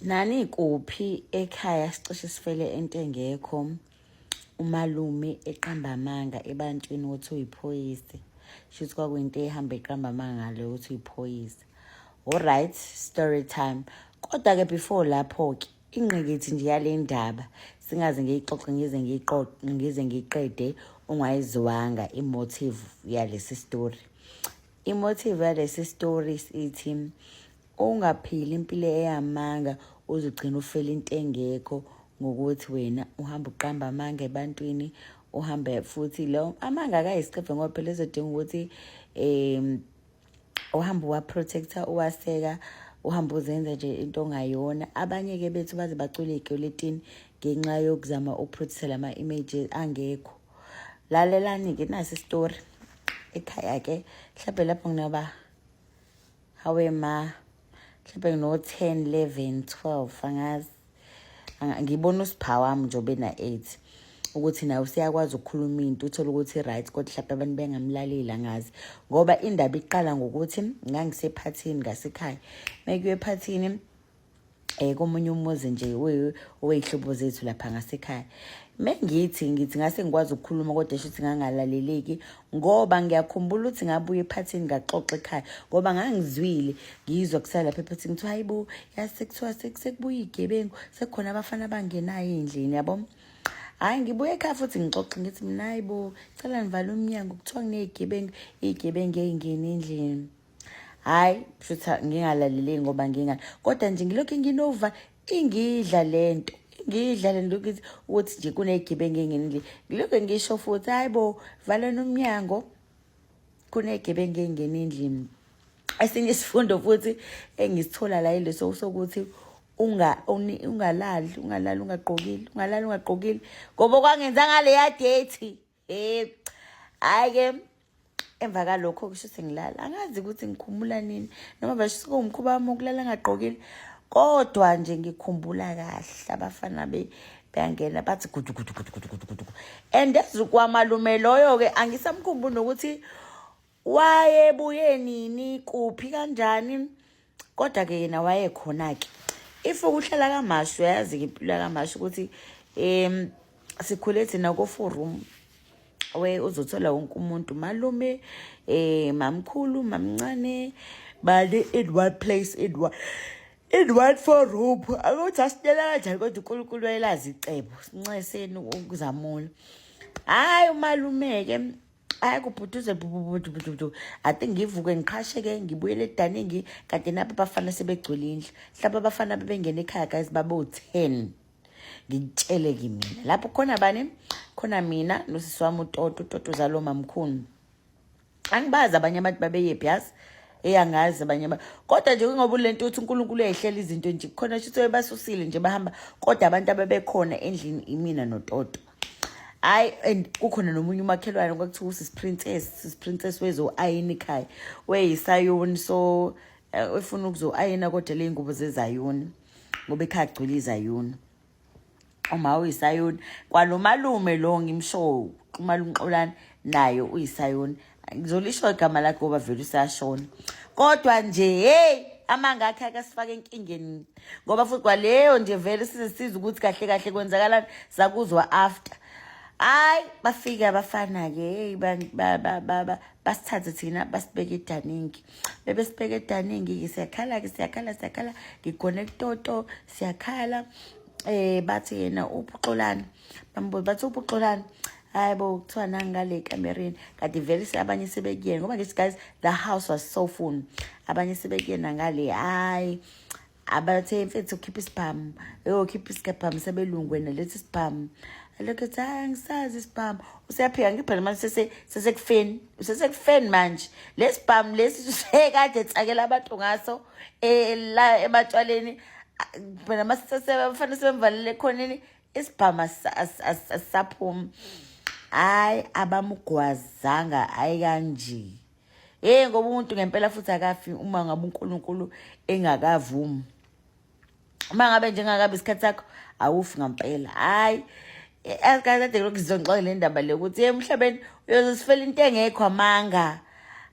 Nani kuphi ekhaya sicishe sifele into engekho. Umalume eqamba amanga ebantwini ukuthi uyiphoyise. Shuthi kwakuyinto ehamba eqamba amanga leyo ukuthi uyiphoyise. Alright, story time. Kodwa ke before lapho ke ingqikithi nje yale ndaba singaze ngiyixoxe ngize ngiqede ungayizwanga imotive yalesi story. Imotive yalesi story ithi ungaphili impilo eyamanga uzugcina ufela into engekho ngokuthi wena uhamba uqamba amanga ebantwini uhamba futhi lo amanga akayisiqephe ngoba phela ezodinga ukuthi uhamba wa protector uwaseka uhamba uzenza nje into ongayona. Abanye ke bethu baze bacule igyoletini ngenxa yokuzama ukuprotect lama images angekho. Lalelani ke nasi story ekhaya ke mhlawumbe lapho nginaba hawe ma mhlawumbe no 10 11 12 angazi ngibona usipha wami njobe na 8 ukuthi nawe usiyakwazi ukukhuluma into uthola ukuthi right kodwa mhlawumbe abantu bengamlaleli angazi ngoba indaba iqala ngokuthi ngangisephathini ngasekhaya mekuye ephathini komunye umuzi nje weyihlobo zethu lapha ngasekhaya. Mengithi ngase ngikwazi ukukhuluma kodwa shuthi ngangalaleleki ngoba ngiyakhumbula ukuthi ngabuye ephathini ngaxoxa ekhaya ngoba ngangizwile ngizwa kusala lapha ephathini ukuthi hayibo yasekuthiwa sekubuya igebengu sekukhona abafana abangenayo endlini yabo. Hayi ngibuye ekhaya futhi ngixoxe ngithi mina hayibo cela nivale umnyango kuthiwa kunezigebengu izigebengu ezingena endlini. Hayi futhi ngingalaleleki ngoba kodwa nje ngilokho nginova ingidla lento ukuthi nje kunezigebengu engene endlini ngilokho ngisho futhi hayibo valeni umnyango kunezigebengu engene endlini. Esinye isifundo futhi engisithola la ileso sokuthi ungalali ungaqokile ngoba kwangenza ngale ya date hayi ke emva kalokho kusho sengilala angazi ukuthi ngikhumula nini noma basho kumkhuba wami ukulala ngaqokile kodwa nje ngikhumbula kahle abafana beyangena bathi gudu and ezukwamalume loyo ke angisamkhumbula nokuthi wayebuye nini kuphi kanjani kodwa ke yena wayekhona ke if uhlala kaMashu yazi impilo kaMashu ukuthi sikhule thina ko 4 room uzothola wonke umuntu malume mamkhulu mamncane bale in one place in one 4 room akuthi asitela kanjani kodwa uNkulunkulu wayelazi icebo sinceseni ukuzamula. Hayi umalume ke hayi kubhuduze bhudu athi ngivuke ngiqhasheke ngibuyele edaningi kade napha abafana sebegcwele indlu mhlawumbe abafana bebengena ekhaya guys babo 10 ngitshele kimi mina lapho khona bani khona mina nosisi wami uToto zalo mamkhulu angibazi abanye abantu babeyephi yazi eyangazi abanye kodwa nje ngoba lento uthi uNkulunkulu uyayihlela izinto nje khona shithi webasusile nje bahamba kodwa abantu ababekhona endlini imina noToto. Hayi and kukhona nomunye umakhelwane kwakuthiwa usiprincess wezo ayini ekhaya weyisayoni so efuna ukuzoayina kodwa le ngubo zezayoni ngoba ekhaya gcwele izayoni uma uyisayoni kwalomalume lo ngimsho umalume Xolani nayo uyisayoni ngizolisho igama lakhe ngoba vele usashona kodwa nje hey amanga akhe akasifaka enkingeni ngoba futhi kwaleyo nje vele siza ukuthi kahle kwenzakalani sakuzwa after. Hayi bafika abafana ke hey basithathe thina basibeke edaningi bebesibeke edaningi ke siyakhala ngiconnect Toto siyakhala bathi yena uPhuxolani bambuza bathi uPhuxolani hayibo kuthiwa nangale kamereni kade vele abanye sebekuyena ngoba ngithi guys the house was so full abanye sebekuyena ngale hayi abathe mfethu keep isibhamu keep isikebhamu sebelungwena lethi isibhamu lokho ngisazi isibhamu useyaphika ngiphela manje sesekufeni manje lesibhamu lesi sekade etsakela abantu ngaso la ematshwaleni phela masesebafana sebemvalele khoneni isibhamu asaphuma. Hayi abamugwazanga hayi kanje ngoba umuntu ngempela futhi akafi uma ngabe uNkulunkulu engakavumi uma ngabe njengakabe isikhathi sakho awufi ngempela. Hayi akade lokuzongxola le ndaba le ukuthi emhlabeni uyozifela into engekho amanga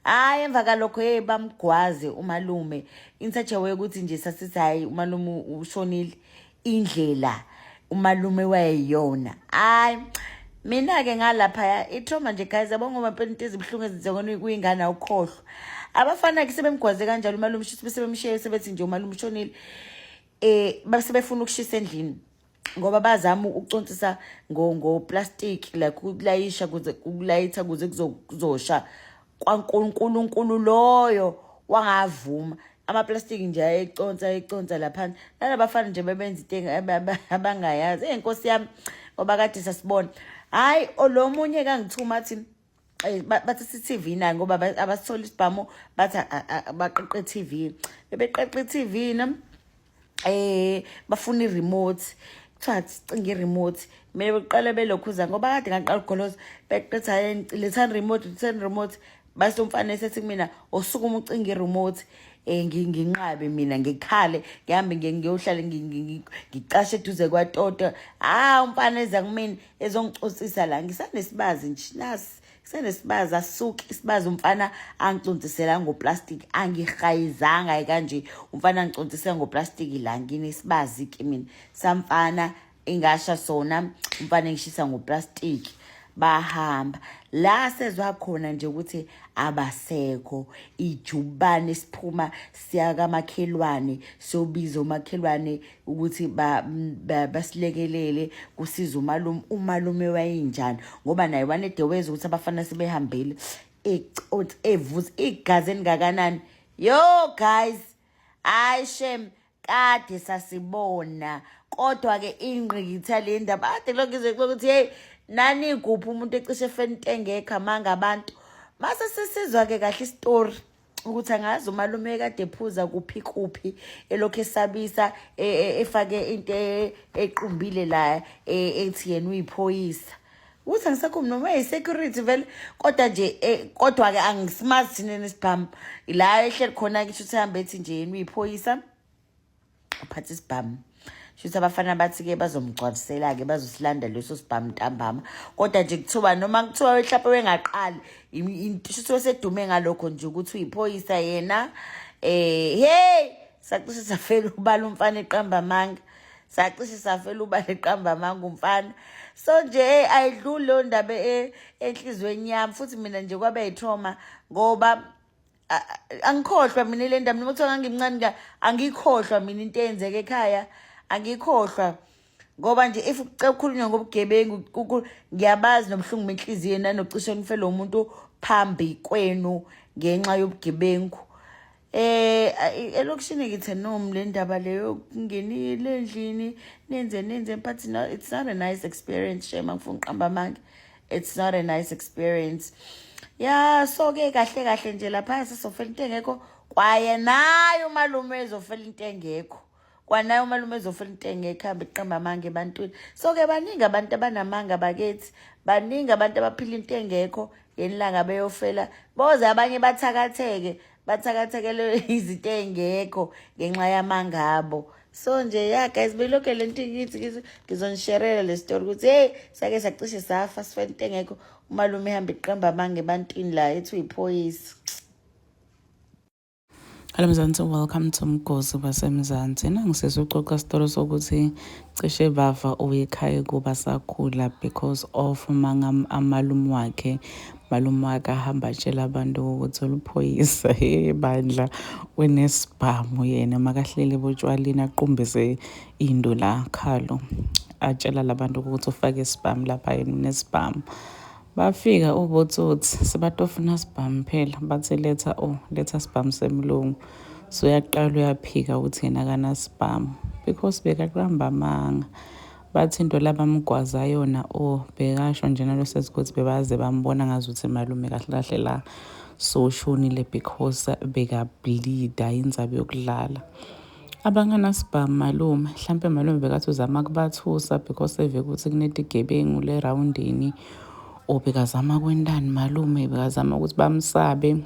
hayi emva kalokho bamgwaze umalume in such a way ukuthi nje sasithi hayi umalume ushonile indlela umalume wayeyona. Hayi mina-ke ngalapha itrauma nje guys yabona ngoba phela into ezibhlungu ezizekona kuyingane awukhohlwa. Abafana-ke sebemgwaze kanjalo umalume shuthi sebemshiye sebethi nje umalume ushonile basebefuna ukushisa endlini ngoba bazama ukucontisa ngoplastic like ukulayisha kuze ukulayitha kuze kuzosha kwaNkulunkulu loyo wangavuma ama-plastic nje ayeconsa lapha nalabafana nje bebenza into abangayazi. Inkosi yami ngoba kade sasibona hayi olomunye kangithuma athi bathi si-TV nayo ngoba abasithola isibhamu bathi baqeqe TV bebeqeqe TV bafuna i-remote kuthiwa cinga i-remote kumele beqale belokhuza ngoba kade ngaqala ugoloza beqetha lethani remote base umfana esethi kumina osukuma ucinga i-remote nginqabe mina ngikhale ngihambe ngiyohlala ngicashe eduze kwaToto. Umfana eza kumina ezongiconsisa la ngisanesibazi nje nasi senesibazi asuke isibazi umfana angicuntisela ngoplastic angihayizanga kanje umfana angicuntisela ngoplastic la nginesibazi ke mina samfana ingasha sona umfana ngishisa ngoplastic bahamba la sezwa khona nje ukuthi abasekho ijubane isiphuma siya kamakhelwane sobiza umakhelwane ukuthi basilekelele kusiza umalume wayinjani ngoba naye wanedeweza ukuthi abafana sebehambile evuza igazi engakanani. Yo guys I shame kade sasibona kodwa ke ingqikitha le ndaba ade lokuzwe ukuthi hey nani iguphi umuntu ecishe fentengekho amanga abantu mase sisizwa ke kahle istory ukuthi angazi umalume kade ephuza kuphi elokho esabisa efake into equmbile la ethi yena uyiphoyisa uthi angisakhumi noma security vele kodwa nje kodwa ke angismart thina nesibhamu la ehleli khona ke ukuthi hambe ethi nje yena uyiphoyisa uphatha isibhamu shuthi abafana bathi ke bazomgcwalisela ke bazosilanda leso sibhamu ntambama kodwa nje kuthiwa noma kuthiwa mhlawumbe wengaqali shuthi wesedume ngalokho nje ukuthi uyiphoyisa yena hey sacishe safela ubala umfana eqamba manga sacishe safela ubala eqamba manga umfana so nje ayidluli lo ndaba enhlizweni yami futhi mina nje kwabe yitrauma ngoba angikhohlwa mina le ndaba noma kuthiwa ngangimncane angikhohlwa mina into eyenzeke ekhaya angikhohlwa ngoba nje if ukukhulunywa ngobugebengu ngiyabazi nobuhlungu benhliziyo nanocishe ngifele umuntu phambi kwenu ngenxa yobugebengu elokishini ngithi noma le ndaba leyo kungenile endlini nenze but no it's not a nice experience shema ngifuna uqamba manje it's not a nice experience yeah so ke kahle nje lapha sesofela into engekho kwaye nayo umalume ezofela into engekho kwanaye umalume ezofela into engekho hambe iqamba manje ebantwini so ke baningi abantu abanamanga bakethi baningi abantu abaphila into engekho yenilanga beyofela boze abanye bathakathekele izinto engekho ngenxa yamangabo so nje yeah guys belokho lento ngithi ngizonisherela le story ukuthi hey sake sacishe safa sifela into engekho umalume ehamba iqamba manje ebantwini la ethi uyiphoyisa. Hello Mzansi, welcome to Mgozi waseMzansi. Nangisizococela story sokuthi cishe bafa owekhaya kuba sakhula because of amalume wakhe ahamba atshela abantu ukuthi uluphoyisa ebandla unesibhamu yena makahlele botshwalini aqumbise into la khalo atshela labantu ukuthi ufake isibhamu lapha yena unesibhamu. Bafika ubotsotsi sebatofuna sibhamu phela bathi letha sibhamu semlungu so yaqala uyaphika ukuthi yena kana sibhamu because bekaqamba amanga bathi into labamgwaza yona bekasho nje nalo sesikuthi bebaze bambona ngazuthi malume kahle la so shonile because beka bleed ayinzabe yokudlala abangana sibhamu malume mhlambe malume bekathi uzama kubathusa because eve ukuthi kunetigebengu le roundini bekazama kwendani malume bekazama ukuthi bamsabe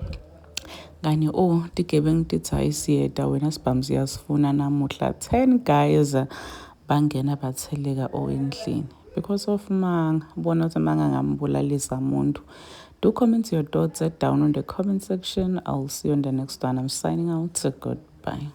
kanye tigebengu tithi ayisiyeda wena sibhamu siyasifuna namuhla 10 guys bangena batheleka endlini because of bona ukuthi mangangambulalisa muntu. Do comment your thoughts down on the comment section. I'll see you on the next one. I'm signing out. Goodbye.